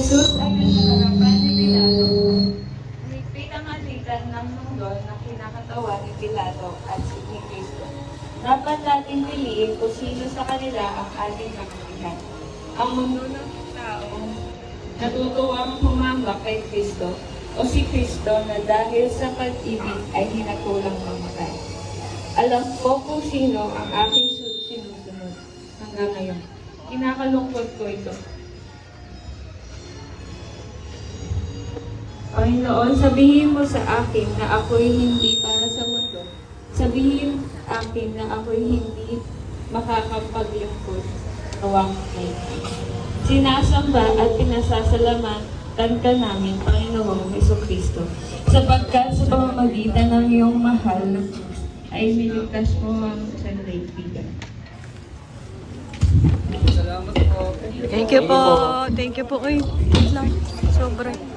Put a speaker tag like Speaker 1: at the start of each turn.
Speaker 1: Jesus ay nasarapan ni Pilato. Higpit ang alitan ng mundo na kinakatawan ni Pilato at ni Cristo. Dapat natin piliin kung sino sa kanila ang ating kamilihan. Ang mundo ng tao natutuwang humambak kay Cristo o si Cristo na dahil sa pag-ibig ay hinatulang mamatay. Alam ko kung sino ang aking sinusunod hanggang ngayon. Kinakalungkot ko ito. Panginoon, sabihin mo sa akin na ako'y hindi para sa mundo. Sabihin akin na ako'y hindi makakapaglingkod. Nawang kayo. Sinasamba at pinasasalamatan ka namin, Panginoong Jesucristo, sapagkat sa pamamagitan ng iyong mahal na krus ay niligtas mo ang sanlibutan.
Speaker 2: Salamat po.
Speaker 3: Thank you po. Thank you po. Uy, wait lang. Sobra.